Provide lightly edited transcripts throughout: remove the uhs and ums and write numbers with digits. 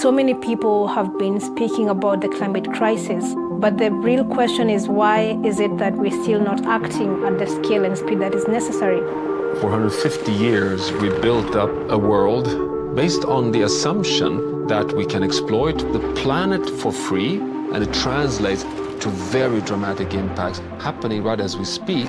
So many people have been speaking about the climate crisis, but the real question is, why is it that we're still not acting at the scale and speed that is necessary? For 150 years, we built up a world based on the assumption that we can exploit the planet for free, and it translates to very dramatic impacts happening right as we speak.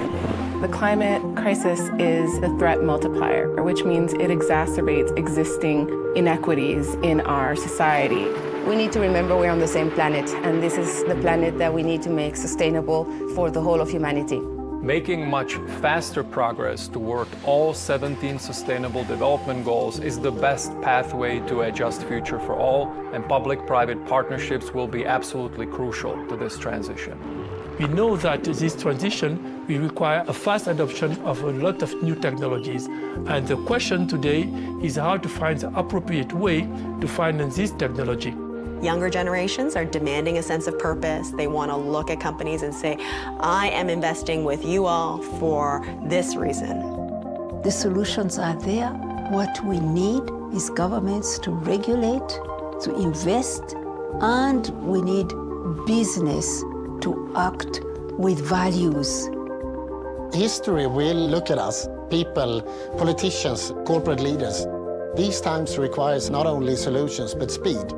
The climate crisis is a threat multiplier, which means it exacerbates existing inequities in our society. We need to remember we're on the same planet, and this is the planet that we need to make sustainable for the whole of humanity. Making much faster progress toward all 17 Sustainable Development Goals is the best pathway to a just future for all, and public-private partnerships will be absolutely crucial to this transition. We know that this transition will require a fast adoption of a lot of new technologies, and the question today is how to find the appropriate way to finance this technology. Younger generations are demanding a sense of purpose. They want to look at companies and say, I am investing with you all for this reason. The solutions are there. What we need is governments to regulate, to invest, and we need business to act with values. History will look at us, people, politicians, corporate leaders. These times requires not only solutions, but speed.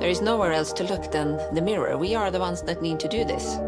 There is nowhere else to look than the mirror. We are the ones that need to do this.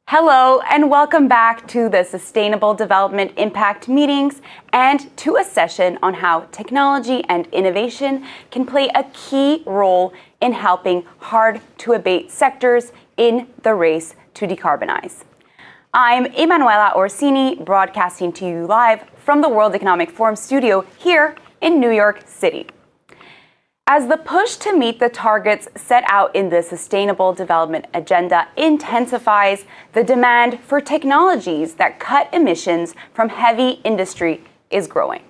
Hello, and welcome back to the Sustainable Development Impact Meetings and to a session on how technology and innovation can play a key role in helping hard-to-abate sectors in the race to decarbonize. I'm Emanuela Orsini, broadcasting to you live from the World Economic Forum studio here in New York City. As the push to meet the targets set out in the Sustainable Development Agenda intensifies, the demand for technologies that cut emissions from heavy industry is growing.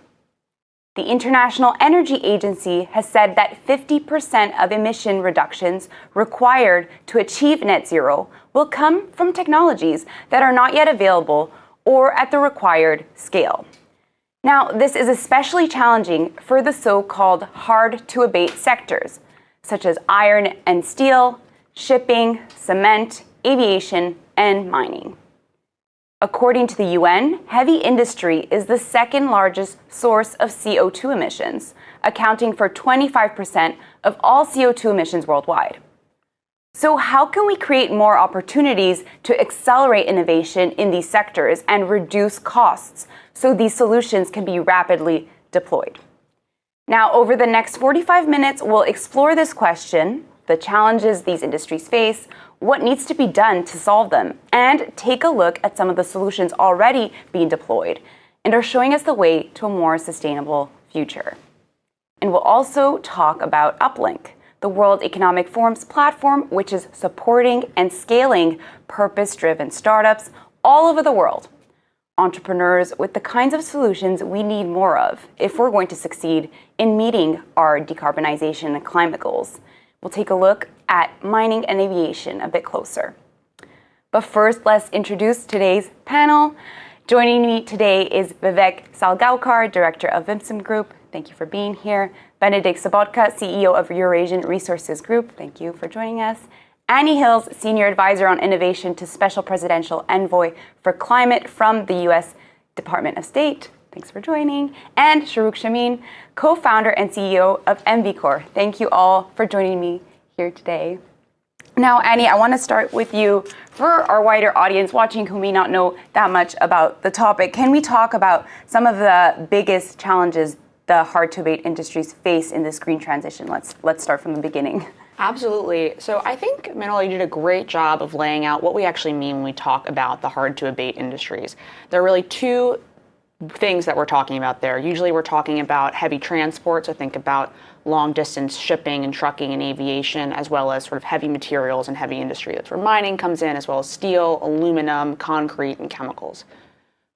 The International Energy Agency has said that 50% of emission reductions required to achieve net zero will come from technologies that are not yet available or at the required scale. Now, this is especially challenging for the so-called hard-to-abate sectors, such as iron and steel, shipping, cement, aviation, and mining. According to the UN, heavy industry is the second largest source of CO2 emissions, accounting for 25% of all CO2 emissions worldwide. So how can we create more opportunities to accelerate innovation in these sectors and reduce costs so these solutions can be rapidly deployed? Now, over the next 45 minutes, we'll explore this question, the challenges these industries face, what needs to be done to solve them, and take a look at some of the solutions already being deployed and are showing us the way to a more sustainable future. And we'll also talk about Uplink, the World Economic Forum's platform, which is supporting and scaling purpose-driven startups all over the world. Entrepreneurs with the kinds of solutions we need more of if we're going to succeed in meeting our decarbonization and climate goals. We'll take a look at mining and aviation a bit closer. But first, let's introduce today's panel. Joining me today is Vivek Salgaonkar, Director of Vimsim Group. Thank you for being here. Benedikt Sobotka, CEO of Eurasian Resources Group. Thank you for joining us. Annie Hills, Senior Advisor on Innovation to Special Presidential Envoy for Climate from the U.S. Department of State. Thanks for joining. And Shahrukh Shameen, Co-Founder and CEO of MVCore. Thank you all for joining me here today. Now, Annie, I want to start with you. For our wider audience watching who may not know that much about the topic, can we talk about some of the biggest challenges the hard-to-abate industries face in this green transition? Let's start from the beginning. Absolutely. So I think, Manuel, you did a great job of laying out what we actually mean when we talk about the hard-to-abate industries. There are really two things that we're talking about there. Usually we're talking about heavy transport, so think about long-distance shipping and trucking and aviation, as well as sort of heavy materials and heavy industry. That's where mining comes in, as well as steel, aluminum, concrete, and chemicals.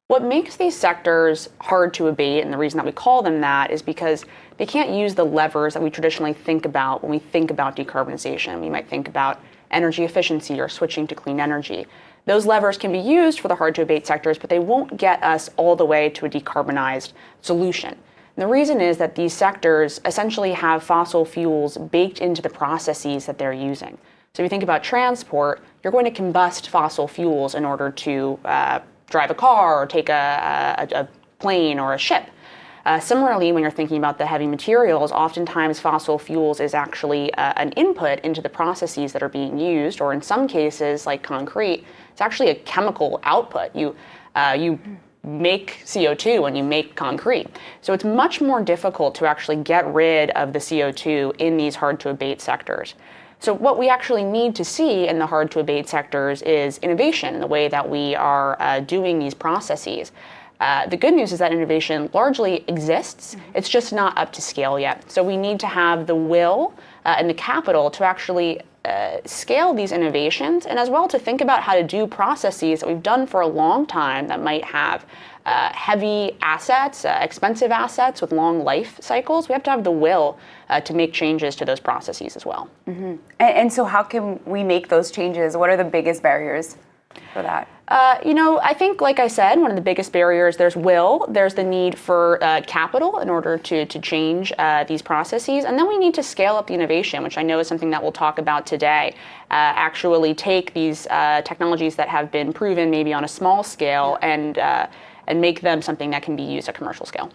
What makes these sectors hard to abate, and the reason that we call them that, is because they can't use the levers that we traditionally think about when we think about decarbonization. We might think about energy efficiency or switching to clean energy. Those levers can be used for the hard to abate sectors, but they won't get us all the way to a decarbonized solution. And the reason is that these sectors essentially have fossil fuels baked into the processes that they're using. So if you think about transport, you're going to combust fossil fuels in order to drive a car or take a plane or a ship. Similarly, when you're thinking about the heavy materials, oftentimes fossil fuels is actually an input into the processes that are being used, or in some cases, like concrete, it's actually a chemical output. You make CO2 when you make concrete. So it's much more difficult to actually get rid of the CO2 in these hard-to-abate sectors. So what we actually need to see in the hard-to-abate sectors is innovation in the way that we are doing these processes. The good news is that innovation largely exists. It's just not up to scale yet. So we need to have the will and the capital to actually scale these innovations, and as well to think about how to do processes that we've done for a long time that might have heavy assets, expensive assets with long life cycles. We have to have the will to make changes to those processes as well. Mm-hmm. And so how can we make those changes? What are the biggest barriers for that? I think, like I said, one of the biggest barriers, there's will, there's the need for capital in order to change these processes, and then we need to scale up the innovation, which I know is something that we'll talk about today. Actually take these technologies that have been proven maybe on a small scale and make them something that can be used at commercial scale.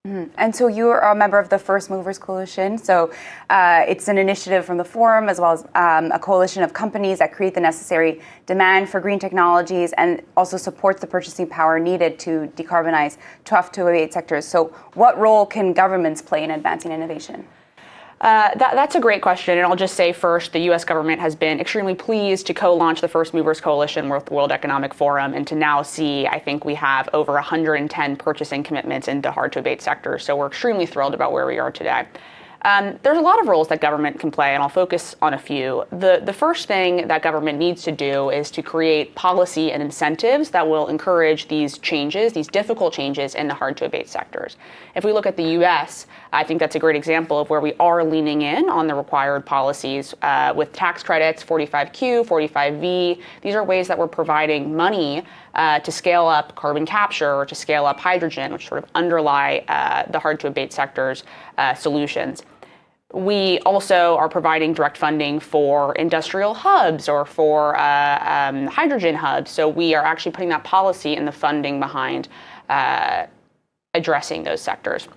Mm-hmm. And so you are a member of the First Movers Coalition. So it's an initiative from the Forum, as well as a coalition of companies that create the necessary demand for green technologies and also supports the purchasing power needed to decarbonize tough-to-abate sectors. So what role can governments play in advancing innovation? That's a great question, and I'll just say first, the U.S. government has been extremely pleased to co-launch the First Movers Coalition with the World Economic Forum, and to now see, I think we have over 110 purchasing commitments into hard-to-abate sectors, so we're extremely thrilled about where we are today. There's a lot of roles that government can play, and I'll focus on a few. The first thing that government needs to do is to create policy and incentives that will encourage these changes, these difficult changes in the hard-to-abate sectors. If we look at the U.S., I think that's a great example of where we are leaning in on the required policies with tax credits, 45Q, 45V. These are ways that we're providing money to scale up carbon capture or to scale up hydrogen, which sort of underlie the hard-to-abate sector's solutions. We also are providing direct funding for industrial hubs or for hydrogen hubs. So we are actually putting that policy and the funding behind addressing those sectors.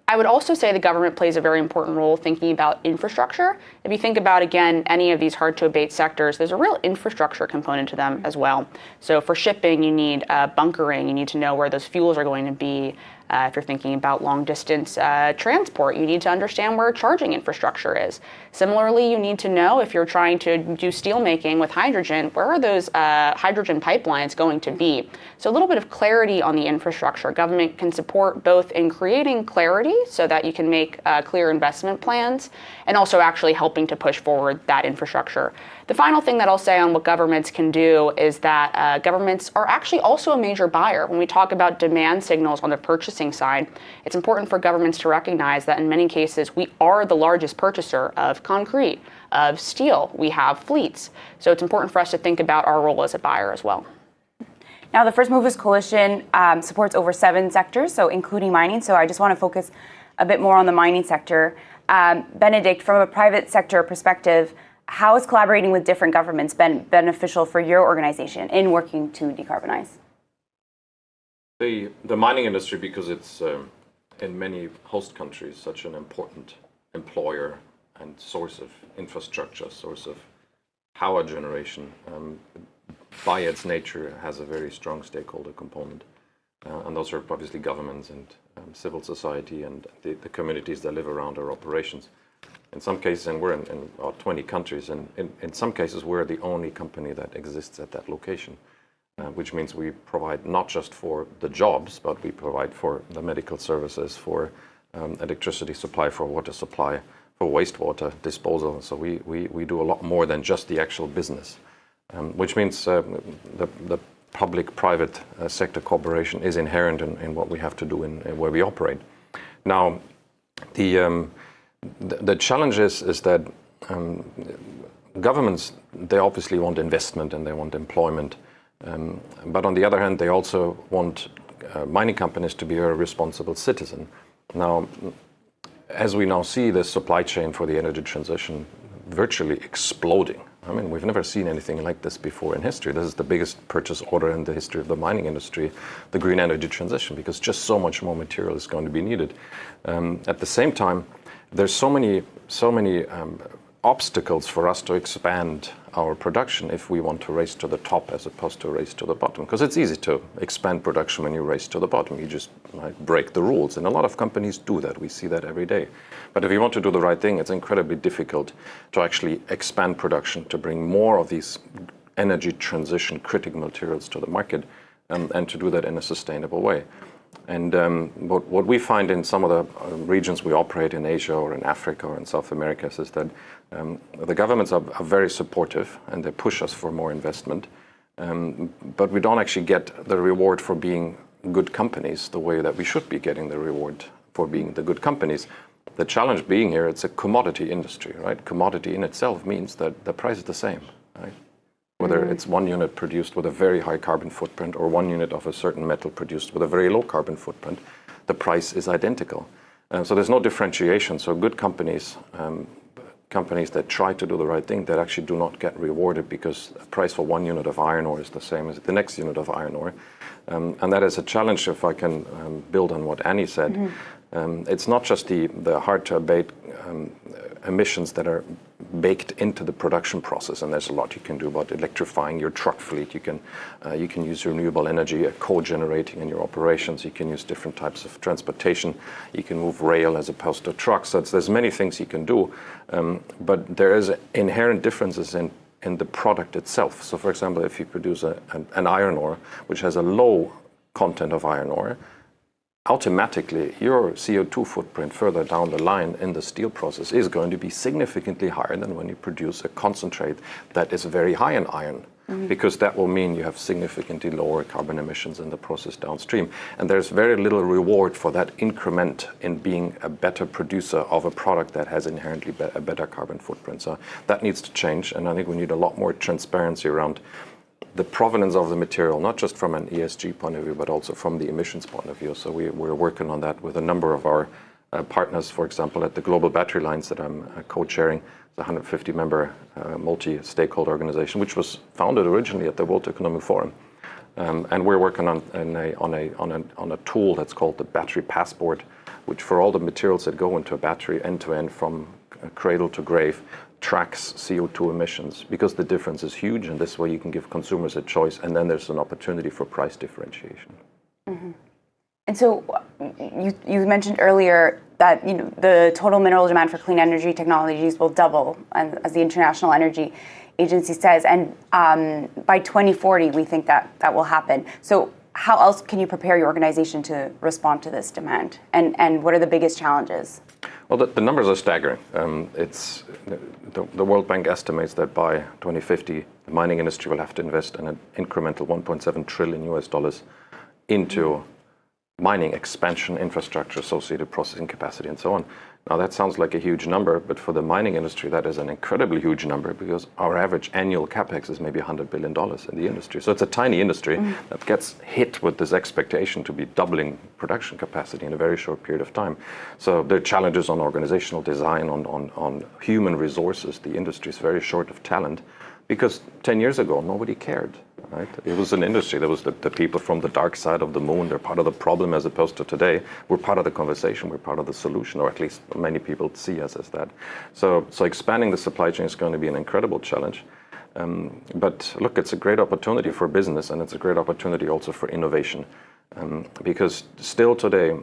I would also say the government plays a very important role thinking about infrastructure. If you think about, again, any of these hard-to-abate sectors, there's a real infrastructure component to them as well. So for shipping, you need bunkering. You need to know where those fuels are going to be. If you're thinking about long-distance transport, you need to understand where charging infrastructure is. Similarly, you need to know if you're trying to do steel making with hydrogen, where are those hydrogen pipelines going to be? So a little bit of clarity on the infrastructure. Government can support both in creating clarity so that you can make clear investment plans, and also actually helping to push forward that infrastructure. The final thing that I'll say on what governments can do is that governments are actually also a major buyer. When we talk about demand signals on the purchasing side, it's important for governments to recognize that in many cases we are the largest purchaser of concrete, of steel. We have fleets. So it's important for us to think about our role as a buyer as well. Now, the First Movers Coalition supports over 7 sectors, so including mining. So I just want to focus a bit more on the mining sector. Benedict, from a private sector perspective, how has collaborating with different governments been beneficial for your organization in working to decarbonize? The mining industry, because it's in many host countries such an important employer and source of infrastructure, source of power generation, by its nature has a very strong stakeholder component. And those are obviously governments and civil society and the communities that live around our operations. In some cases, and we're in about 20 countries, and in some cases we're the only company that exists at that location, which means we provide not just for the jobs, but we provide for the medical services, for electricity supply, for water supply, for wastewater disposal. So we do a lot more than just the actual business, which means the public-private sector cooperation is inherent in what we have to do in where we operate. Now, the challenge is that governments, they obviously want investment and they want employment, but on the other hand, they also want mining companies to be a responsible citizen. Now, as we now see the supply chain for the energy transition virtually exploding. I mean, we've never seen anything like this before in history. This is the biggest purchase order in the history of the mining industry, the green energy transition, because just so much more material is going to be needed. At the same time, there's so many obstacles for us to expand our production if we want to race to the top as opposed to race to the bottom. Because it's easy to expand production when you race to the bottom. You just break the rules. And a lot of companies do that. We see that every day. But if you want to do the right thing, it's incredibly difficult to actually expand production, to bring more of these energy transition critical materials to the market, and to do that in a sustainable way. And what we find in some of the regions we operate in Asia or in Africa or in South America is that the governments are very supportive and they push us for more investment. But we don't actually get the reward for being good companies the way that we should be getting the reward for being the good companies. The challenge being here, it's a commodity industry, right? Commodity in itself means that the price is the same, right? Whether it's one unit produced with a very high carbon footprint or one unit of a certain metal produced with a very low carbon footprint, the price is identical. So there's no differentiation. So good companies, companies that try to do the right thing, that actually do not get rewarded because the price for one unit of iron ore is the same as the next unit of iron ore. And that is a challenge, if I can build on what Annie said. It's not just the hard-to-abate emissions that are baked into the production process, and there's a lot you can do about electrifying your truck fleet. You can use renewable energy, co-generating in your operations. You can use different types of transportation. You can move rail as opposed to trucks. So there's many things you can do, but there is inherent differences in the product itself. So, for example, if you produce an iron ore which has a low content of iron ore, automatically your CO2 footprint further down the line in the steel process is going to be significantly higher than when you produce a concentrate that is very high in iron, because that will mean you have significantly lower carbon emissions in the process downstream. And there's very little reward for that increment in being a better producer of a product that has inherently a better carbon footprint. So that needs to change, and I think we need a lot more transparency around the provenance of the material, not just from an ESG point of view, but also from the emissions point of view. So we're working on that with a number of our partners, for example, at the Global Battery Lines that I'm co-chairing, the 150-member multi-stakeholder organization, which was founded originally at the World Economic Forum. And we're working on a tool that's called the Battery Passport, which for all the materials that go into a battery end-to-end from cradle to grave, tracks CO2 emissions, because the difference is huge, and this way you can give consumers a choice, and then there's an opportunity for price differentiation. And so you mentioned earlier that the total mineral demand for clean energy technologies will double, as the International Energy Agency says, and by 2040 we think that will happen. So how else can you prepare your organization to respond to this demand, and what are the biggest challenges? Well, the numbers are staggering. The World Bank estimates that by 2050, the mining industry will have to invest an incremental $1.7 trillion into mining expansion, infrastructure, associated processing capacity, and so on. Now, that sounds like a huge number, but for the mining industry, that is an incredibly huge number, because our average annual capex is maybe $100 billion in the industry. So it's a tiny industry that gets hit with this expectation to be doubling production capacity in a very short period of time. So there are challenges on organizational design, on human resources. The industry is very short of talent, because 10 years ago, nobody cared. Right? It was an industry that was the people from the dark side of the moon. They're part of the problem, as opposed to today. We're part of the conversation. We're part of the solution, or at least many people see us as that. So expanding the supply chain is going to be an incredible challenge. But look, it's a great opportunity for business, and it's a great opportunity also for innovation. Because still today,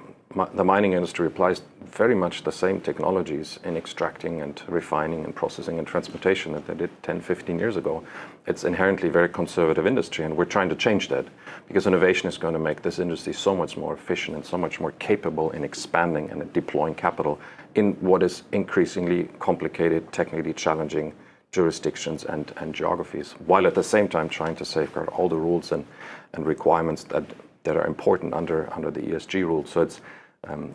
the mining industry applies very much the same technologies in extracting and refining and processing and transportation that they did 10, 15 years ago. It's inherently a very conservative industry, and we're trying to change that, because innovation is going to make this industry so much more efficient and so much more capable in expanding and deploying capital in what is increasingly complicated, technically challenging jurisdictions and geographies, while at the same time trying to safeguard all the rules and requirements that are important under the ESG rules. So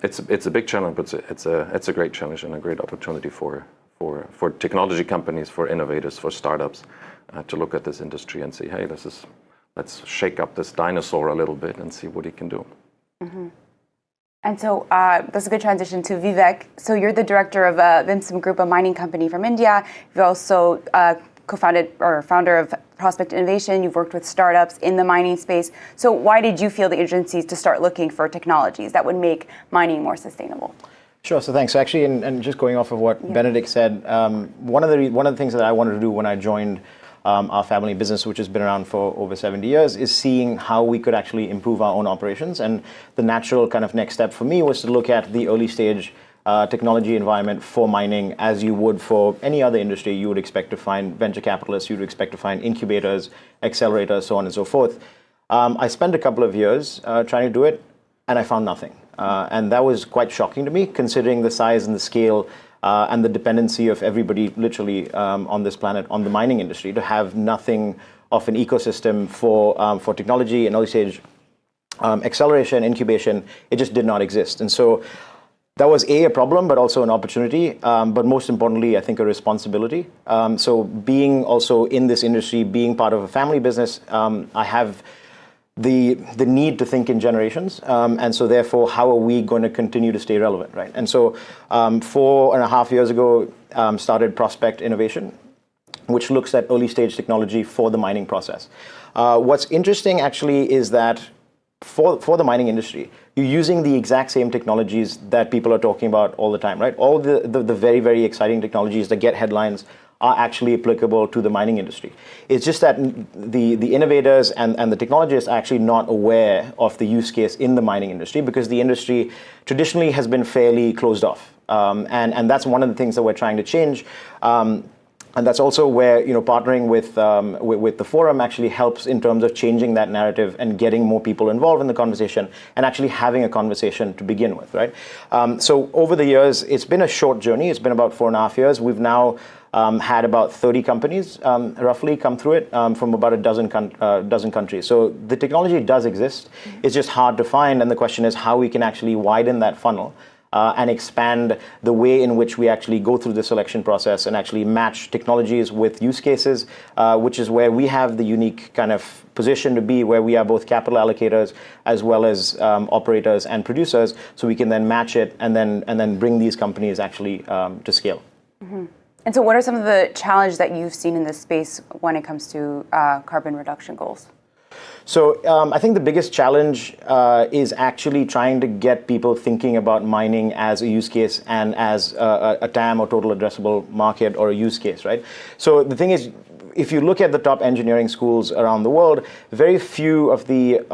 it's a big challenge, but it's a great challenge and a great opportunity for technology companies, for innovators, for startups to look at this industry and say, hey, let's shake up this dinosaur a little bit and see what it can do. Mm-hmm. And so that's a good transition to Vivek. So you're the director of Vimsam Group, a mining company from India. You've also co-founded or founder of Prospect Innovation. You've worked with startups in the mining space. So why did you feel the urgency to start looking for technologies that would make mining more sustainable? Sure. So thanks. Actually, and just going off of what Benedict said, one of the things that I wanted to do when I joined our family business, which has been around for over 70 years, is seeing how we could actually improve our own operations. And the natural kind of next step for me was to look at the early stage technology environment for mining, as you would for any other industry. You would expect to find venture capitalists, you would expect to find incubators, accelerators, so on and so forth. I spent a couple of years trying to do it, and I found nothing. And that was quite shocking to me, considering the size and the scale and the dependency of everybody literally on this planet on the mining industry, to have nothing of an ecosystem for technology and early stage acceleration, incubation. It just did not exist. And so that was a problem, but also an opportunity, but most importantly, I think a responsibility. So being also in this industry, being part of a family business, I have the need to think in generations, and so therefore, how are we going to continue to stay relevant, right? And so 4.5 years ago, started Prospect Innovation, which looks at early stage technology for the mining process. What's interesting actually is that for the mining industry, you're using the exact same technologies that people are talking about all the time, right? All the very, very exciting technologies that get headlines are actually applicable to the mining industry. It's just that the innovators and the technologists are actually not aware of the use case in the mining industry, because the industry traditionally has been fairly closed off. And that's one of the things that we're trying to change. And that's also where, partnering with the forum actually helps in terms of changing that narrative and getting more people involved in the conversation and actually having a conversation to begin with, right? So over the years, it's been a short journey. It's been about 4.5 years. We've now had about 30 companies roughly come through it from about a dozen countries. So the technology does exist. It's just hard to find. And the question is how we can actually widen that funnel and expand the way in which we actually go through the selection process and actually match technologies with use cases, which is where we have the unique kind of position to be, where we are both capital allocators as well as operators and producers, so we can then match it and then bring these companies actually to scale. Mm-hmm. And so what are some of the challenges that you've seen in this space when it comes to carbon reduction goals? So I think the biggest challenge is actually trying to get people thinking about mining as a use case and as a TAM or total addressable market or a use case, right? So the thing is, if you look at the top engineering schools around the world, very few of the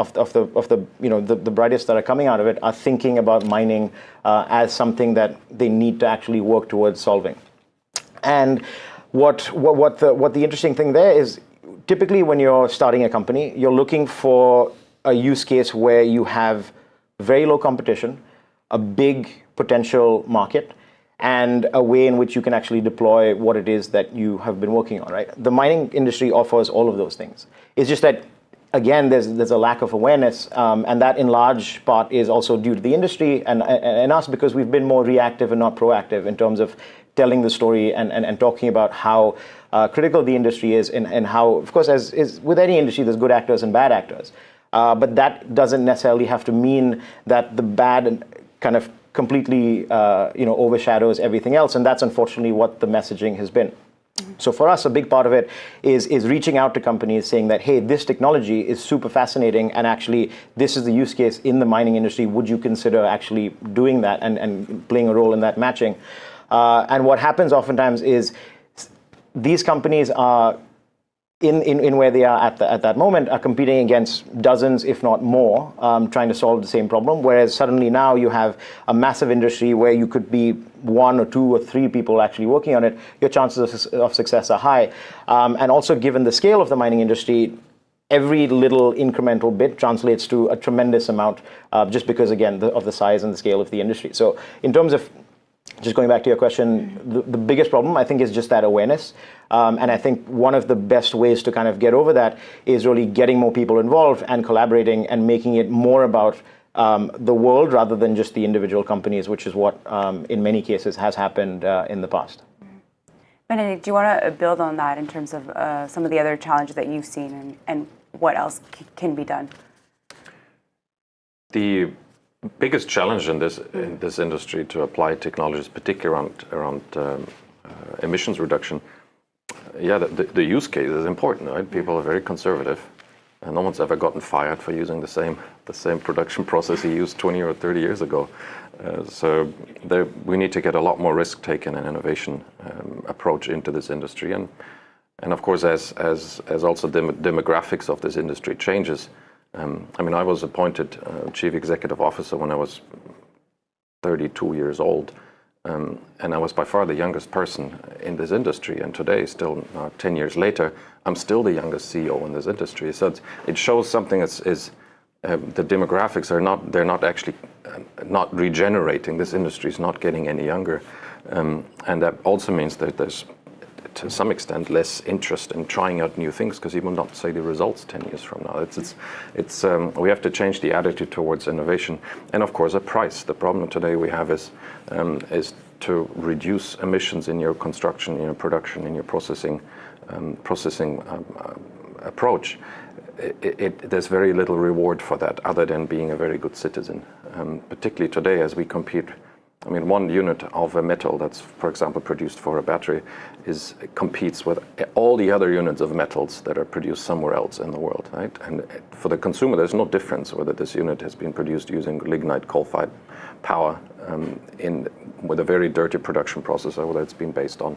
brightest that are coming out of it are thinking about mining as something that they need to actually work towards solving. And what the interesting thing there is, typically when you're starting a company, you're looking for a use case where you have very low competition, a big potential market, and a way in which you can actually deploy what it is that you have been working on, right? The mining industry offers all of those things. It's just that, again, there's a lack of awareness, and that in large part is also due to the industry and us, because we've been more reactive and not proactive in terms of telling the story and talking about how critical the industry is and how, of course, as is with any industry, there's good actors and bad actors. But that doesn't necessarily have to mean that the bad kind of completely overshadows everything else. And that's unfortunately what the messaging has been. So for us, a big part of it is reaching out to companies saying that, hey, this technology is super fascinating, and actually this is the use case in the mining industry. Would you consider actually doing that and playing a role in that matching? And what happens oftentimes is these companies are in where they are at that moment are competing against dozens, if not more, trying to solve the same problem. Whereas suddenly now you have a massive industry where you could be 1 or 2 or 3 people actually working on it. Your chances of success are high. And also, given the scale of the mining industry, every little incremental bit translates to a tremendous amount, just because, again, of the size and the scale of the industry. So in terms of just going back to your question, the biggest problem, I think, is just that awareness. And I think one of the best ways to kind of get over that is really getting more people involved and collaborating and making it more about the world rather than just the individual companies, which is what in many cases has happened in the past. Benedict, do you want to build on that in terms of some of the other challenges that you've seen and what else can be done? The biggest challenge in this industry to apply technologies, particularly around emissions reduction, the use case is important, right? People are very conservative, and no one's ever gotten fired for using the same production process he used 20 or 30 years ago. So we need to get a lot more risk taken and innovation approach into this industry, and of course, as also the demographics of this industry changes. I mean, I was appointed Chief Executive Officer when I was 32 years old, and I was by far the youngest person in this industry. And today, still 10 years later, I'm still the youngest CEO in this industry. So it shows something the demographics they're not actually not regenerating. This industry is not getting any younger, and that also means that there's, to some extent, less interest in trying out new things because you will not see the results 10 years from now. We have to change the attitude towards innovation, and of course, a price. The problem today we have is to reduce emissions in your construction, in your production, in your processing approach. There's very little reward for that other than being a very good citizen, particularly today as we compete. I mean, one unit of a metal that's, for example, produced for a battery competes with all the other units of metals that are produced somewhere else in the world, right? And for the consumer, there's no difference whether this unit has been produced using lignite coal-fired power with a very dirty production process, or whether it's been based on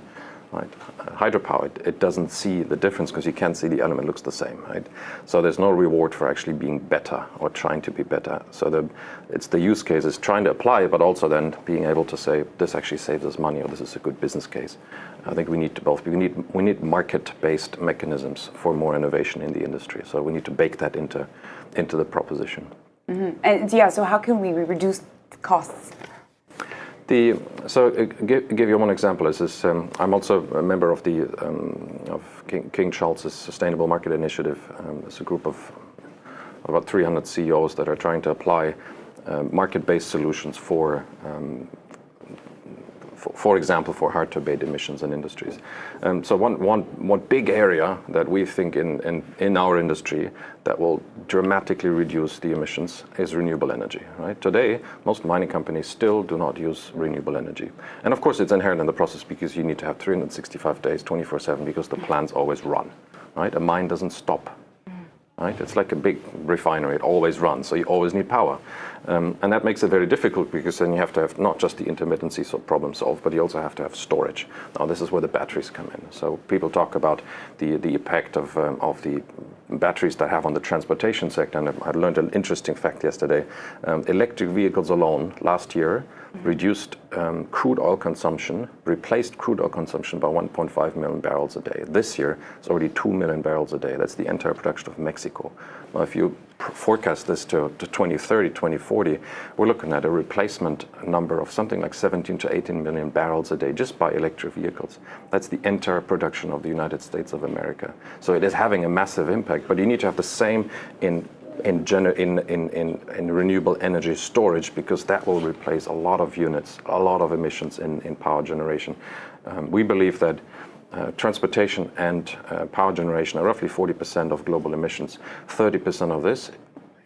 hydropower. It doesn't see the difference because you can't see the element looks the same, right? So there's no reward for actually being better or trying to be better. So it's the use case is trying to apply, but also then being able to say this actually saves us money or this is a good business case. I think we need to both. We need market-based mechanisms for more innovation in the industry. So we need to bake that into the proposition. Mm-hmm. And so how can we reduce costs? Give you one example. I'm also a member of the of King Charles's Sustainable Market Initiative. It's a group of about 300 CEOs that are trying to apply market-based solutions for example, for hard-to-abate emissions in industries. So one big area that we think in our industry that will dramatically reduce the emissions is renewable energy. Right? Today, most mining companies still do not use renewable energy. And of course, it's inherent in the process because you need to have 365 days, 24/7, because the plants always run. Right? A mine doesn't stop. Right? It's like a big refinery. It always runs, so you always need power. And that makes it very difficult because then you have to have not just the intermittency problem solved, but you also have to have storage. Now, this is where the batteries come in. So people talk about the impact of the batteries that have on the transportation sector. And I learned an interesting fact yesterday. Electric vehicles alone last year reduced crude oil consumption, replaced crude oil consumption by 1.5 million barrels a day. This year, it's already 2 million barrels a day. That's the entire production of Mexico. Now, if you forecast this to 2030, 2040, we're looking at a replacement number of something like 17 to 18 million barrels a day just by electric vehicles. That's the entire production of the United States of America. So it is having a massive impact, but you need to have the same in renewable energy storage, because that will replace a lot of units, a lot of emissions in power generation. We believe that transportation and power generation are roughly 40% of global emissions. 30% of this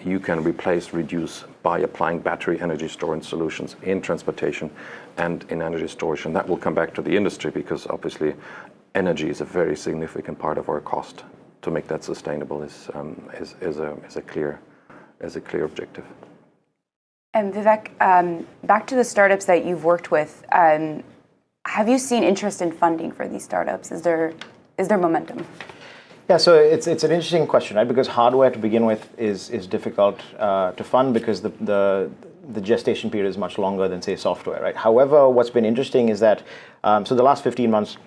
you can reduce by applying battery energy storage solutions in transportation and in energy storage. And that will come back to the industry because obviously energy is a very significant part of our cost. To make that sustainable is a clear objective. And Vivek, back to the startups that you've worked with, have you seen interest in funding for these startups? Is there momentum? Yeah, so it's an interesting question, right? Because hardware to begin with is difficult to fund because the gestation period is much longer than, say, software, right? However, what's been interesting is that so the last 15 months,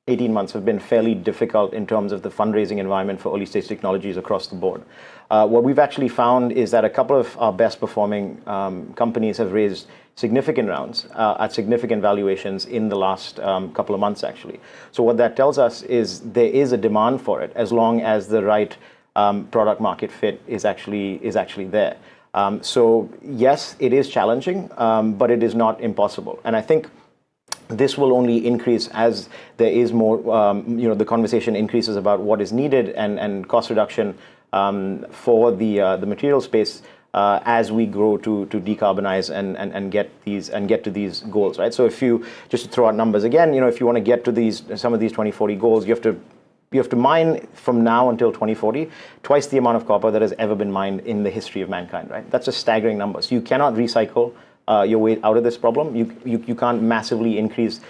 18 months have been fairly difficult in terms of the fundraising environment for early stage technologies across the board. What we've actually found is that a couple of our best performing companies have raised significant rounds at significant valuations in the last couple of months, actually. So what that tells us is there is a demand for it as long as the right product market fit is actually there. So yes, it is challenging, but it is not impossible. And I think this will only increase as there is more, the conversation increases about what is needed and cost reduction for the material space as we grow to decarbonize and get to these goals, right? So if you just to throw out numbers again, if you want to get to some of these 2040 goals, you have to mine from now until 2040 twice the amount of copper that has ever been mined in the history of mankind, right? That's a staggering number. So you cannot recycle your way out of this problem. You can't massively increase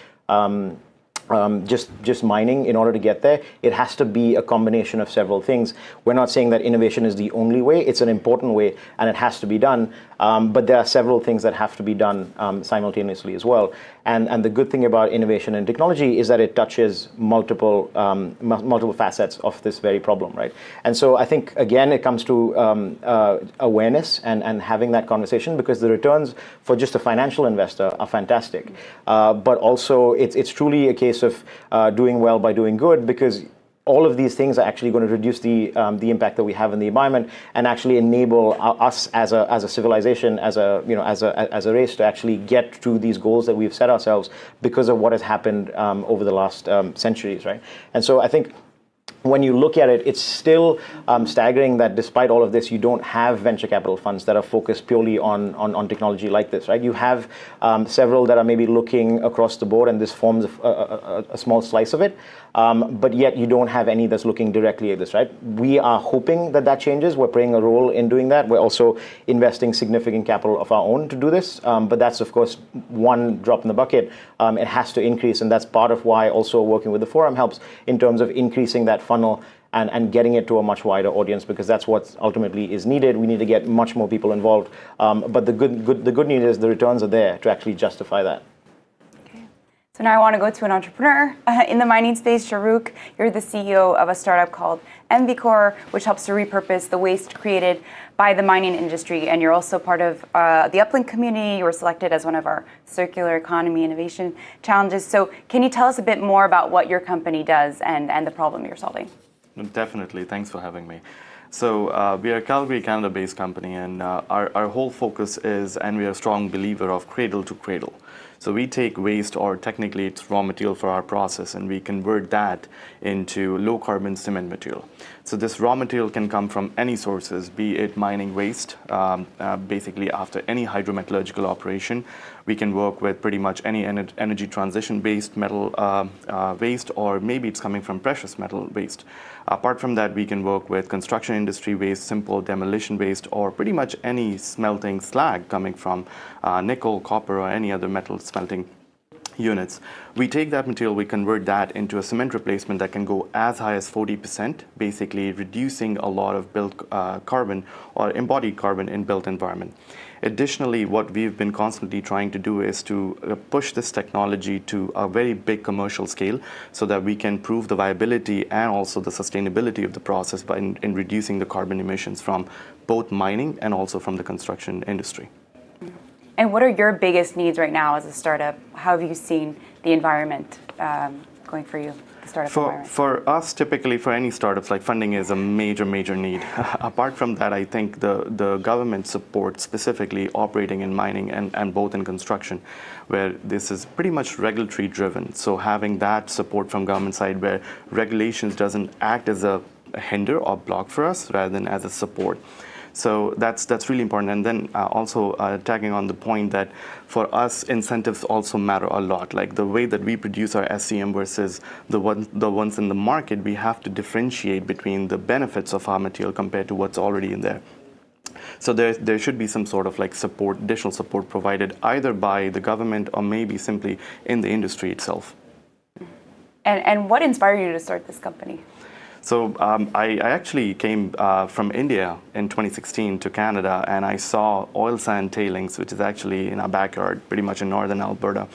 just mining in order to get there. It has to be a combination of several things. We're not saying that innovation is the only way. It's an important way, and it has to be done. But there are several things that have to be done simultaneously as well. And the good thing about innovation and technology is that it touches multiple facets of this very problem, right? And so I think, again, it comes to awareness and having that conversation, because the returns for just a financial investor are fantastic. But also, it's truly a case of doing well by doing good, because all of these things are actually going to reduce the impact that we have in the environment and actually enable us as a civilization, as a race, to actually get to these goals that we've set ourselves because of what has happened over the last centuries, right? And so I think when you look at it, it's still staggering that despite all of this, you don't have venture capital funds that are focused purely on technology like this, right? You have several that are maybe looking across the board, and this forms a small slice of it. But yet you don't have any that's looking directly at this, right? We are hoping that changes. We're playing a role in doing that. We're also investing significant capital of our own to do this. But that's, of course, one drop in the bucket. It has to increase, and that's part of why also working with the forum helps in terms of increasing that funnel and getting it to a much wider audience, because that's what ultimately is needed. We need to get much more people involved. But the good news is the returns are there to actually justify that. So now I want to go to an entrepreneur in the mining space. Shahrukh, you're the CEO of a startup called MVCore, which helps to repurpose the waste created by the mining industry. And you're also part of the Uplink community. You were selected as one of our circular economy innovation challenges. So can you tell us a bit more about what your company does and the problem you're solving? Definitely. Thanks for having me. So we are a Calgary, Canada-based company, and our whole focus is, and we are a strong believer of cradle to cradle. So we take waste, or technically it's raw material for our process, and we convert that into low carbon cement material. So this raw material can come from any sources, be it mining waste, basically after any hydrometallurgical operation. We can work with pretty much any energy transition based metal waste, or maybe it's coming from precious metal waste. Apart from that, we can work with construction industry waste, simple demolition waste, or pretty much any smelting slag coming from nickel, copper, or any other metal smelting units. We take that material, we convert that into a cement replacement that can go as high as 40%, basically reducing a lot of built carbon or embodied carbon in built environment. Additionally, what we've been constantly trying to do is to push this technology to a very big commercial scale so that we can prove the viability and also the sustainability of the process by in reducing the carbon emissions from both mining and also from the construction industry. And what are your biggest needs right now as a startup? How have you seen the environment going for you, the startup environment? For us, typically for any startups, like funding is a major need. Apart from that, I think the government support, specifically operating in mining and both in construction, where this is pretty much regulatory driven. So having that support from government side where regulations doesn't act as a hinder or block for us rather than as a support. So that's really important. And then also tagging on the point that for us, incentives also matter a lot. Like the way that we produce our SCM versus the ones in the market, we have to differentiate between the benefits of our material compared to what's already in there. So there should be some sort of like support, additional support provided either by the government or maybe simply in the industry itself. And what inspired you to start this company? So I actually came from India in 2016 to Canada, and I saw oil sand tailings, which is actually in our backyard, pretty much in northern Alberta.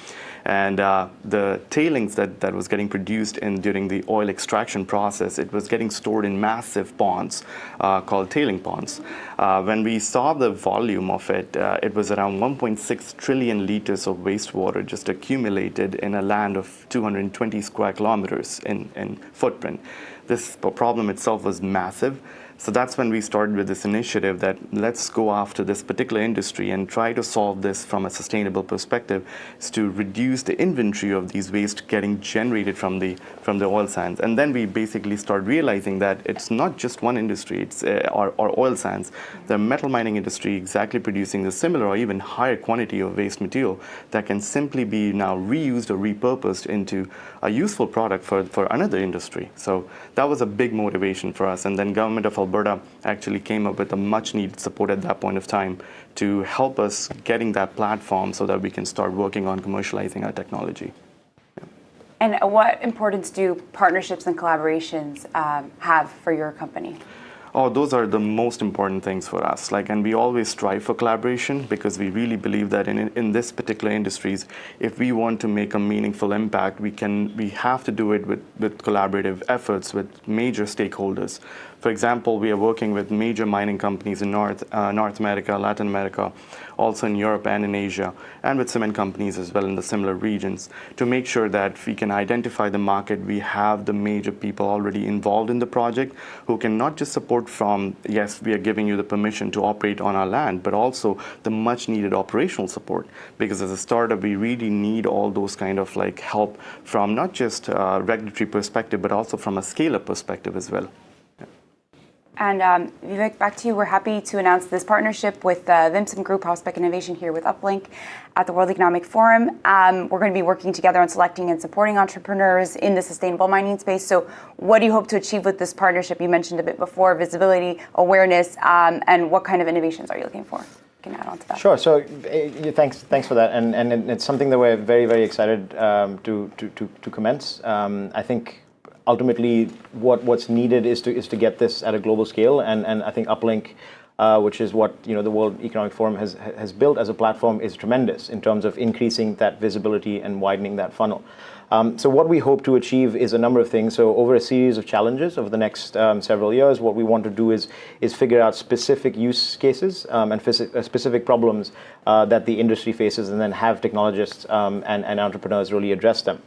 And the tailings that was getting produced during the oil extraction process, it was getting stored in massive ponds called tailing ponds. When we saw the volume of it, it was around 1.6 trillion liters of wastewater just accumulated in a land of 220 square kilometers in footprint. This problem itself was massive. So that's when we started with this initiative that let's go after this particular industry and try to solve this from a sustainable perspective, is to reduce the inventory of these waste getting generated from the oil sands. And then we basically start realizing that it's not just one industry, it's our oil sands. The metal mining industry exactly producing a similar or even higher quantity of waste material that can simply be now reused or repurposed into a useful product for another industry. So that was a big motivation for us. And then Government of Alberta actually came up with a much needed support at that point of time to help us getting that platform so that we can start working on commercializing our technology. Yeah. And what importance do partnerships and collaborations have for your company? Oh, those are the most important things for us. And we always strive for collaboration because we really believe that in this particular industries, if we want to make a meaningful impact, we have to do it with collaborative efforts with major stakeholders. For example, we are working with major mining companies in North America, Latin America, also in Europe and in Asia, and with cement companies as well in the similar regions, to make sure that we can identify the market. We have the major people already involved in the project who can not just support from, yes, we are giving you the permission to operate on our land, but also the much needed operational support. Because as a startup, we really need all those kind of help from not just a regulatory perspective, but also from a scale-up perspective as well. And Vivek, back to you. We're happy to announce this partnership with Vimsim Group Prospect Innovation here with Uplink at the World Economic Forum. We're going to be working together on selecting and supporting entrepreneurs in the sustainable mining space. So what do you hope to achieve with this partnership? You mentioned a bit before, visibility, awareness, and what kind of innovations are you looking for? You can add on to that. Sure. So thanks for that. And it's something that we're very, very excited to commence. I think ultimately, what's needed is to get this at a global scale, and I think Uplink, which is what the World Economic Forum has built as a platform, is tremendous in terms of increasing that visibility and widening that funnel. So what we hope to achieve is a number of things. So over a series of challenges over the next several years, what we want to do is figure out specific use cases and specific problems that the industry faces, and then have technologists and entrepreneurs really address them.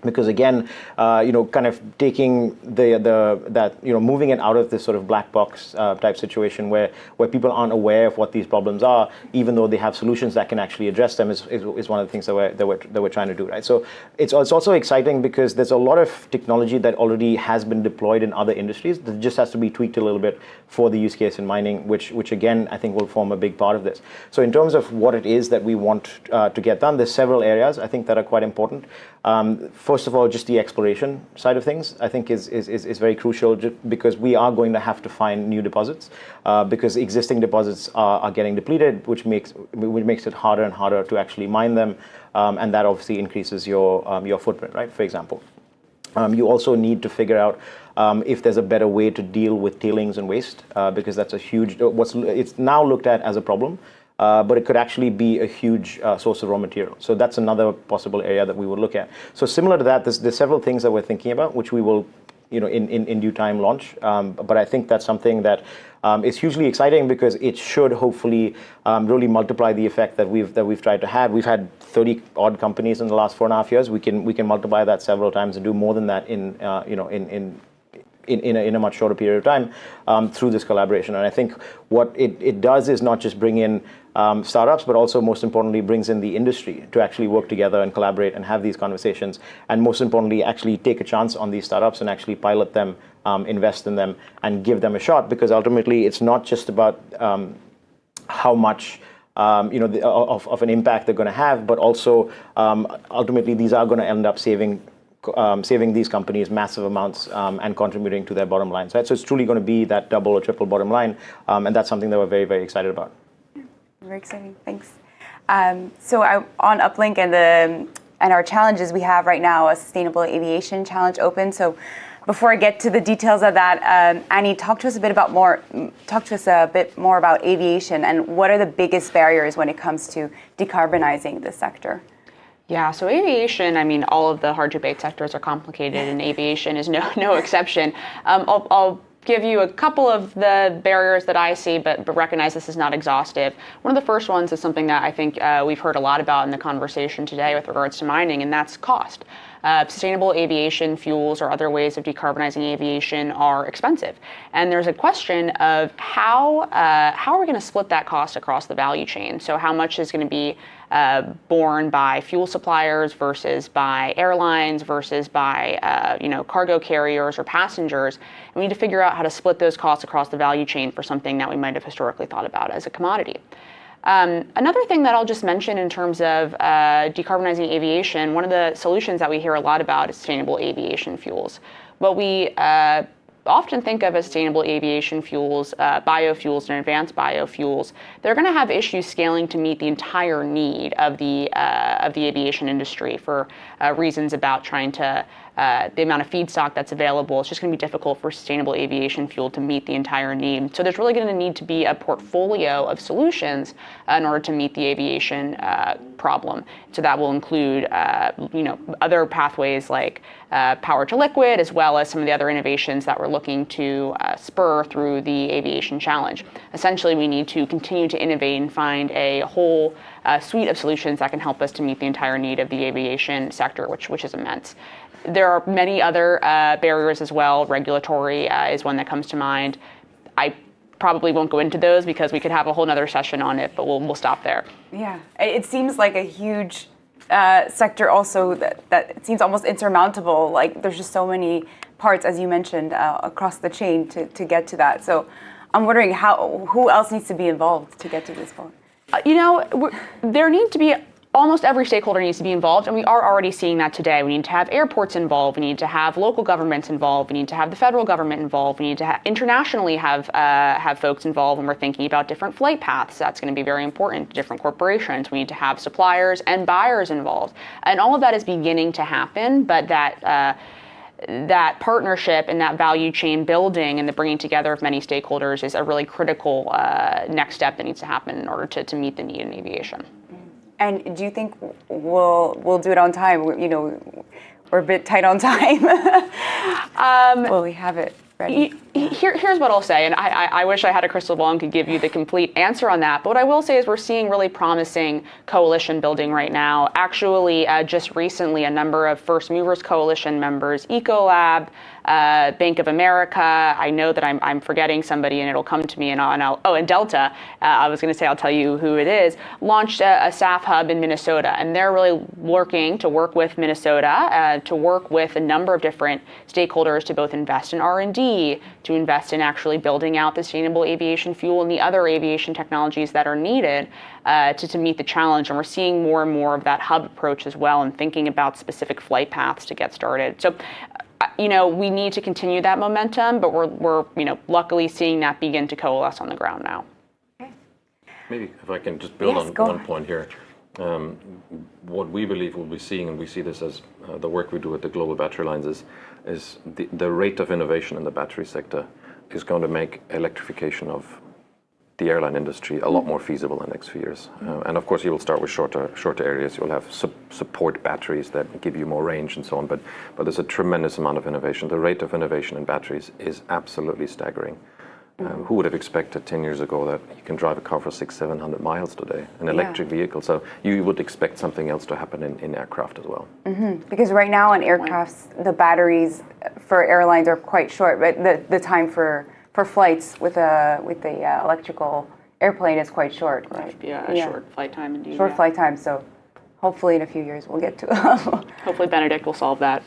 Because again, kind of taking moving it out of this sort of black box type situation where people aren't aware of what these problems are, even though they have solutions that can actually address them, is one of the things that we're trying to do, right? So it's also exciting because there's a lot of technology that already has been deployed in other industries that just has to be tweaked a little bit for the use case in mining, which again I think will form a big part of this. So in terms of what it is that we want to get done, there's several areas I think that are quite important. First of all, just the exploration side of things, I think is very crucial, because we are going to have to find new deposits, because existing deposits are getting depleted, which makes it harder and harder to actually mine them, and that obviously increases your footprint, right? For example, you also need to figure out if there's a better way to deal with tailings and waste, because that's a huge. It's now looked at as a problem. But it could actually be a huge source of raw material. So that's another possible area that we would look at. So similar to that, there's several things that we're thinking about, which we will, in due time launch. But I think that's something that is hugely exciting, because it should hopefully really multiply the effect that we've tried to have. We've had 30 odd companies in the last 4.5 years. We can multiply that several times and do more than that in a much shorter period of time through this collaboration. And I think what it does is not just bring in startups, but also most importantly brings in the industry to actually work together and collaborate and have these conversations, and most importantly actually take a chance on these startups and actually pilot them, invest in them, and give them a shot, because ultimately it's not just about how much of an impact they're going to have, but also ultimately these are going to end up saving these companies massive amounts and contributing to their bottom lines, right? So it's truly going to be that double or triple bottom line, and that's something that we're very, very excited about. Very exciting, thanks. So on Uplink and our challenges, we have right now a Sustainable Aviation Challenge open. So before I get to the details of that, Annie, talk to us a bit more about aviation and what are the biggest barriers when it comes to decarbonizing this sector? Yeah, so aviation, I mean, all of the hard-to-abate sectors are complicated, and aviation is no exception. I'll give you a couple of the barriers that I see, but recognize this is not exhaustive. One of the first ones is something that I think we've heard a lot about in the conversation today with regards to mining, and that's cost. Sustainable aviation fuels or other ways of decarbonizing aviation are expensive. And there's a question of how are we going to split that cost across the value chain? So how much is going to be borne by fuel suppliers versus by airlines versus by cargo carriers or passengers? And we need to figure out how to split those costs across the value chain for something that we might have historically thought about as a commodity. Another thing that I'll just mention in terms of decarbonizing aviation, one of the solutions that we hear a lot about is sustainable aviation fuels. What we often think of as sustainable aviation fuels, biofuels and advanced biofuels, they're going to have issues scaling to meet the entire need of the aviation industry for reasons about trying to the amount of feedstock that's available. It's just going to be difficult for sustainable aviation fuel to meet the entire need. So there's really going to need to be a portfolio of solutions in order to meet the aviation problem. So that will include other pathways like power to liquid, as well as some of the other innovations that we're looking to spur through the Aviation Challenge. Essentially, we need to continue to innovate and find a whole suite of solutions that can help us to meet the entire need of the aviation sector, which is immense. There are many other barriers as well. Regulatory is one that comes to mind. I probably won't go into those because we could have a whole nother session on it, but we'll stop there. Yeah, it seems like a huge sector also that it seems almost insurmountable. Like there's just so many parts, as you mentioned, across the chain to get to that. So I'm wondering who else needs to be involved to get to this point? There needs to be almost every stakeholder needs to be involved, and we are already seeing that today. We need to have airports involved. We need to have local governments involved. We need to have the federal government involved. We need to internationally have folks involved when we're thinking about different flight paths. That's going to be very important to different corporations. We need to have suppliers and buyers involved, and all of that is beginning to happen. But that partnership and that value chain building and the bringing together of many stakeholders is a really critical next step that needs to happen in order to meet the need in aviation. And do you think we'll do it on time? We're a bit tight on time. Will we have it ready? Here's what I'll say, and I wish I had a crystal ball and could give you the complete answer on that. But what I will say is we're seeing really promising coalition building right now. Actually, just recently, a number of First Movers Coalition members, Ecolab, Bank of America, I know that I'm forgetting somebody and it'll come to me, and Delta, I was going to say I'll tell you who it is, launched a SAF hub in Minnesota, and they're really working to work with Minnesota, to work with a number of different stakeholders to both invest in R&D, to invest in actually building out the sustainable aviation fuel and the other aviation technologies that are needed to meet the challenge. And we're seeing more and more of that hub approach as well, and thinking about specific flight paths to get started. So we need to continue that momentum, but we're luckily seeing that begin to coalesce on the ground now. Okay. Maybe if I can just build on one point here. What we believe we'll be seeing, and we see this as the work we do at the Global Battery Lines, is the rate of innovation in the battery sector is going to make electrification of the airline industry a lot more feasible in the next few years. And of course, you will start with shorter areas. You'll have support batteries that give you more range and so on. But there's a tremendous amount of innovation. The rate of innovation in batteries is absolutely staggering. Who would have expected 10 years ago that you can drive a car for 600-700 miles today, an electric vehicle? So you would expect something else to happen in aircraft as well. Mm-hmm. Because right now in aircrafts, the batteries for airlines are quite short, but the time for flights with the electrical airplane is quite short, right? Short flight time indeed. Short flight time, so hopefully in a few years we'll get to Hopefully Benedict will solve that.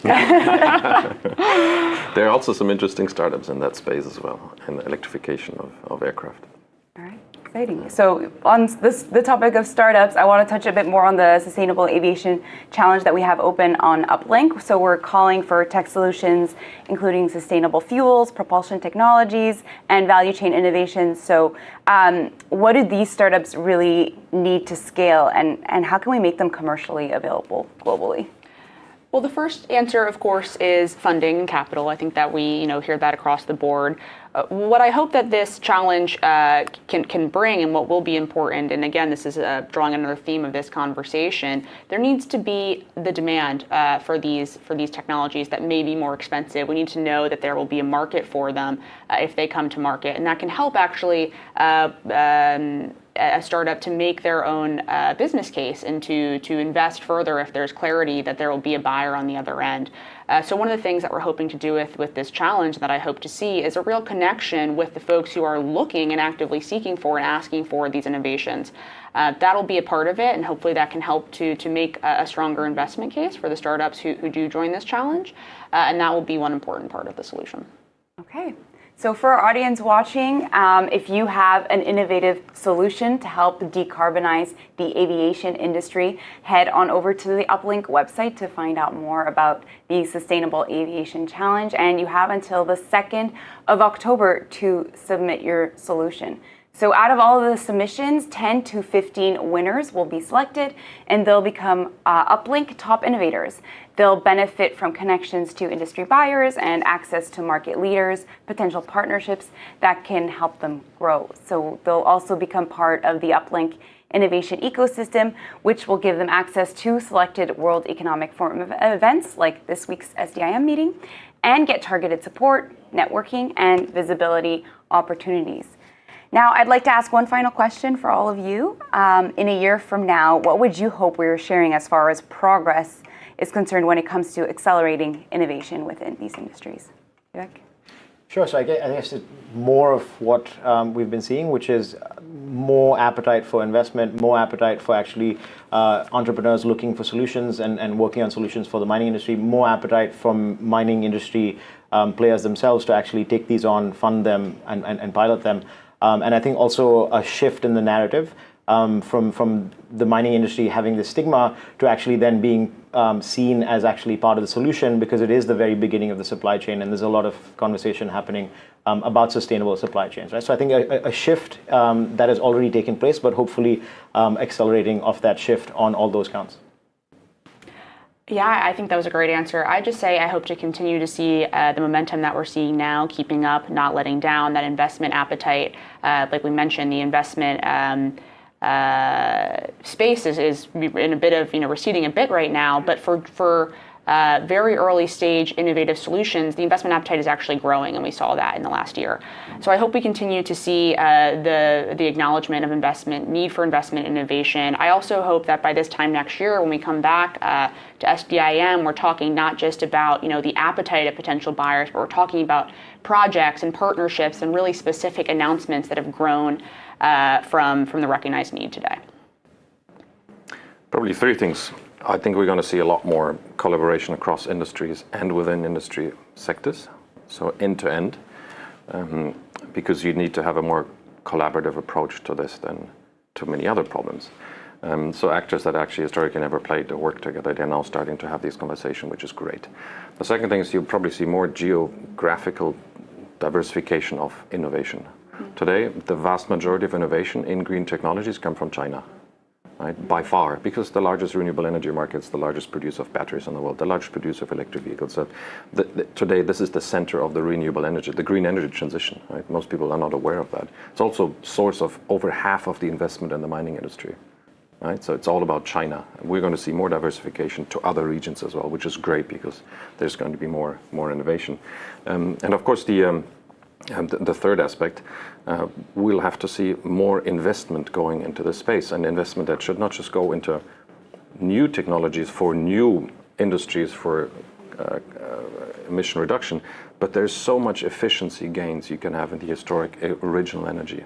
There are also some interesting startups in that space as well, in the electrification of aircraft. All right, exciting. So on the topic of startups, I want to touch a bit more on the Sustainable Aviation Challenge that we have open on Uplink. So we're calling for tech solutions, including sustainable fuels, propulsion technologies, and value chain innovations. So what do these startups really need to scale, and how can we make them commercially available globally? Well, the first answer, of course, is funding and capital. I think that we, hear that across the board. What I hope that this challenge can bring, and what will be important, and again, this is drawing another theme of this conversation, there needs to be the demand for these technologies that may be more expensive. We need to know that there will be a market for them if they come to market, and that can help actually a startup to make their own business case and to invest further if there's clarity that there will be a buyer on the other end. So one of the things that we're hoping to do with this challenge that I hope to see is a real connection with the folks who are looking and actively seeking for and asking for these innovations. That'll be a part of it, and hopefully that can help to make a stronger investment case for the startups who do join this challenge, and that will be one important part of the solution. Okay. So for our audience watching, if you have an innovative solution to help decarbonize the aviation industry, head on over to the Uplink website to find out more about the Sustainable Aviation Challenge. And you have until the 2nd of October to submit your solution. So out of all of the submissions, 10 to 15 winners will be selected, and they'll become Uplink top innovators. They'll benefit from connections to industry buyers and access to market leaders, potential partnerships that can help them grow. So they'll also become part of the Uplink innovation ecosystem, which will give them access to selected World Economic Forum events like this week's SDIM meeting, and get targeted support, networking, and visibility opportunities. Now, I'd like to ask one final question for all of you. In a year from now, what would you hope we were sharing as far as progress is concerned when it comes to accelerating innovation within these industries? Vivek? Sure. So I guess it's more of what we've been seeing, which is more appetite for investment, more appetite for actually entrepreneurs looking for solutions and working on solutions for the mining industry, more appetite from mining industry players themselves to actually take these on, fund them, and pilot them. And I think also a shift in the narrative from the mining industry having the stigma to actually then being seen as actually part of the solution, because it is the very beginning of the supply chain, and there's a lot of conversation happening about sustainable supply chains, right? So I think a shift that has already taken place, but hopefully accelerating of that shift on all those counts. Yeah, I think that was a great answer. I just say I hope to continue to see the momentum that we're seeing now, keeping up, not letting down, that investment appetite. Like we mentioned, the investment space is in a bit of, receding a bit right now, but for very early stage innovative solutions, the investment appetite is actually growing, and we saw that in the last year. So I hope we continue to see the acknowledgement of investment, need for investment innovation. I also hope that by this time next year, when we come back to SDIM, we're talking not just about the appetite of potential buyers, but we're talking about projects and partnerships and really specific announcements that have grown from the recognized need today. Probably three things. I think we're going to see a lot more collaboration across industries and within industry sectors, so end to end, because you need to have a more collaborative approach to this than to many other problems. So actors that actually historically never played or worked together, they're now starting to have these conversations, which is great. The second thing is you'll probably see more geographical diversification of innovation. Today, the vast majority of innovation in green technologies come from China. Right, by far, because the largest renewable energy market is the largest producer of batteries in the world, the largest producer of electric vehicles. So today, this is the center of the renewable energy, the green energy transition. Right? Most people are not aware of that. It's also source of over half of the investment in the mining industry. Right? So it's all about China. And we're going to see more diversification to other regions as well, which is great because there's going to be more innovation. And of course, the third aspect, we'll have to see more investment going into this space, and investment that should not just go into new technologies for new industries for emission reduction, but there's so much efficiency gains you can have in the historic original energy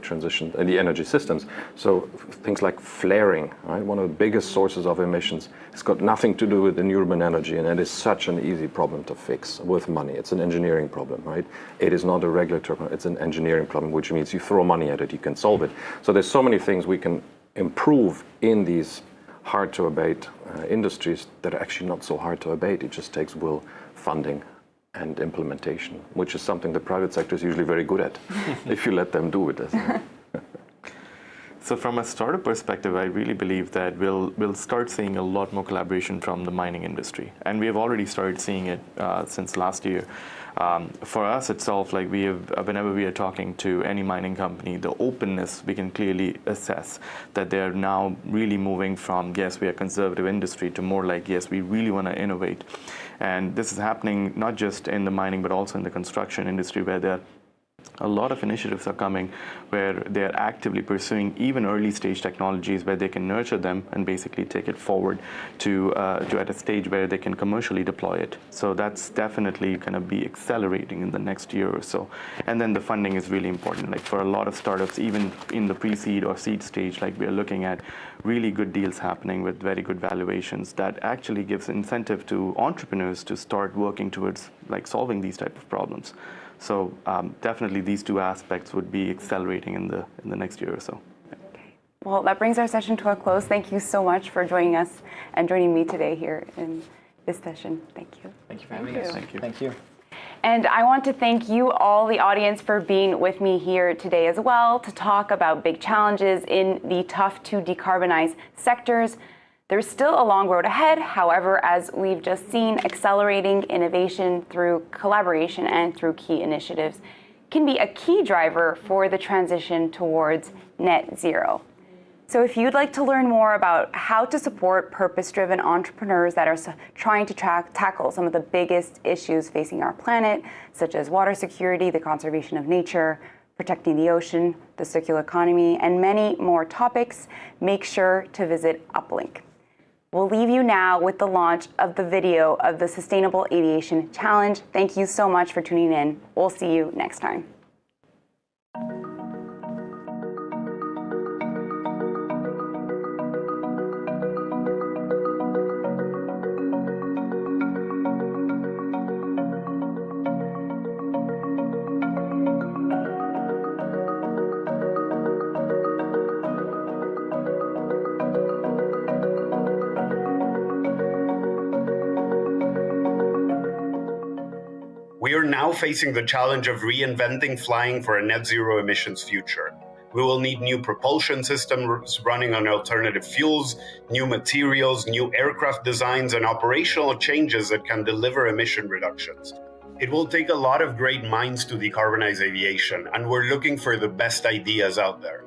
transition and the energy systems. So things like flaring, right? One of the biggest sources of emissions. It's got nothing to do with renewable energy, and it is such an easy problem to fix with money. It's an engineering problem, right? It is not a regulatory problem. It's an engineering problem, which means you throw money at it, you can solve it. So there's so many things we can improve in these hard-to-abate industries that are actually not so hard to abate. It just takes will, funding, and implementation, which is something the private sector is usually very good at, if you let them do it. So from a startup perspective, I really believe that we'll start seeing a lot more collaboration from the mining industry, and we have already started seeing it since last year. For us itself, like whenever we are talking to any mining company, the openness we can clearly assess that they're now really moving from, yes, we are a conservative industry, to more like, yes, we really want to innovate. And this is happening not just in the mining, but also in the construction industry, where there a lot of initiatives are coming where they're actively pursuing even early stage technologies where they can nurture them and basically take it forward to at a stage where they can commercially deploy it. So that's definitely going to be accelerating in the next year or so. And then the funding is really important. Like for a lot of startups, even in the pre-seed or seed stage, like we're looking at really good deals happening with very good valuations that actually gives incentive to entrepreneurs to start working towards like solving these type of problems. So definitely these two aspects would be accelerating in the next year or so. Okay. Well, that brings our session to a close. Thank you so much for joining us and joining me today here in this session. Thank you. Thank you for having us. Thank you. Thank you. And I want to thank you all, the audience, for being with me here today as well to talk about big challenges in the tough-to-decarbonize sectors. There's still a long road ahead. However, as we've just seen, accelerating innovation through collaboration and through key initiatives can be a key driver for the transition towards net zero. So if you'd like to learn more about how to support purpose-driven entrepreneurs that are trying to tackle some of the biggest issues facing our planet, such as water security, the conservation of nature, protecting the ocean, the circular economy, and many more topics, make sure to visit Uplink. We'll leave you now with the launch of the video of the Sustainable Aviation Challenge. Thank you so much for tuning in. We'll see you next time. We are now facing the challenge of reinventing flying for a net zero emissions future. We will need new propulsion systems running on alternative fuels, new materials, new aircraft designs, and operational changes that can deliver emission reductions. It will take a lot of great minds to decarbonize aviation, and we're looking for the best ideas out there.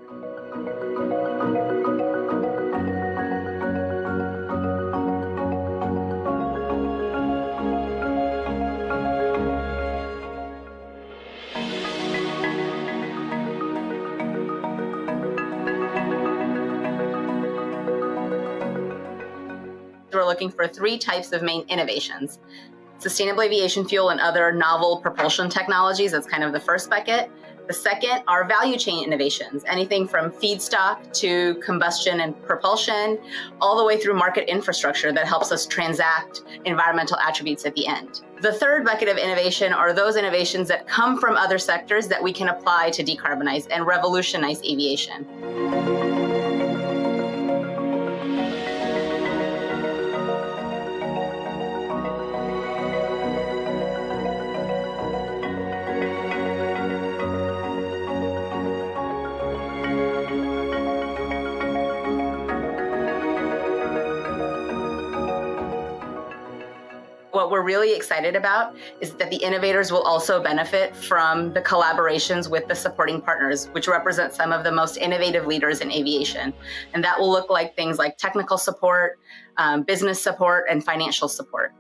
We're looking for 3 types of main innovations: sustainable aviation fuel and other novel propulsion technologies. That's kind of the first bucket. The second are value chain innovations, anything from feedstock to combustion and propulsion, all the way through market infrastructure that helps us transact environmental attributes at the end. The third bucket of innovation are those innovations that come from other sectors that we can apply to decarbonize and revolutionize aviation. What we're really excited about is that the innovators will also benefit from the collaborations with the supporting partners, which represent some of the most innovative leaders in aviation. And that will look like things like technical support, business support, and financial support.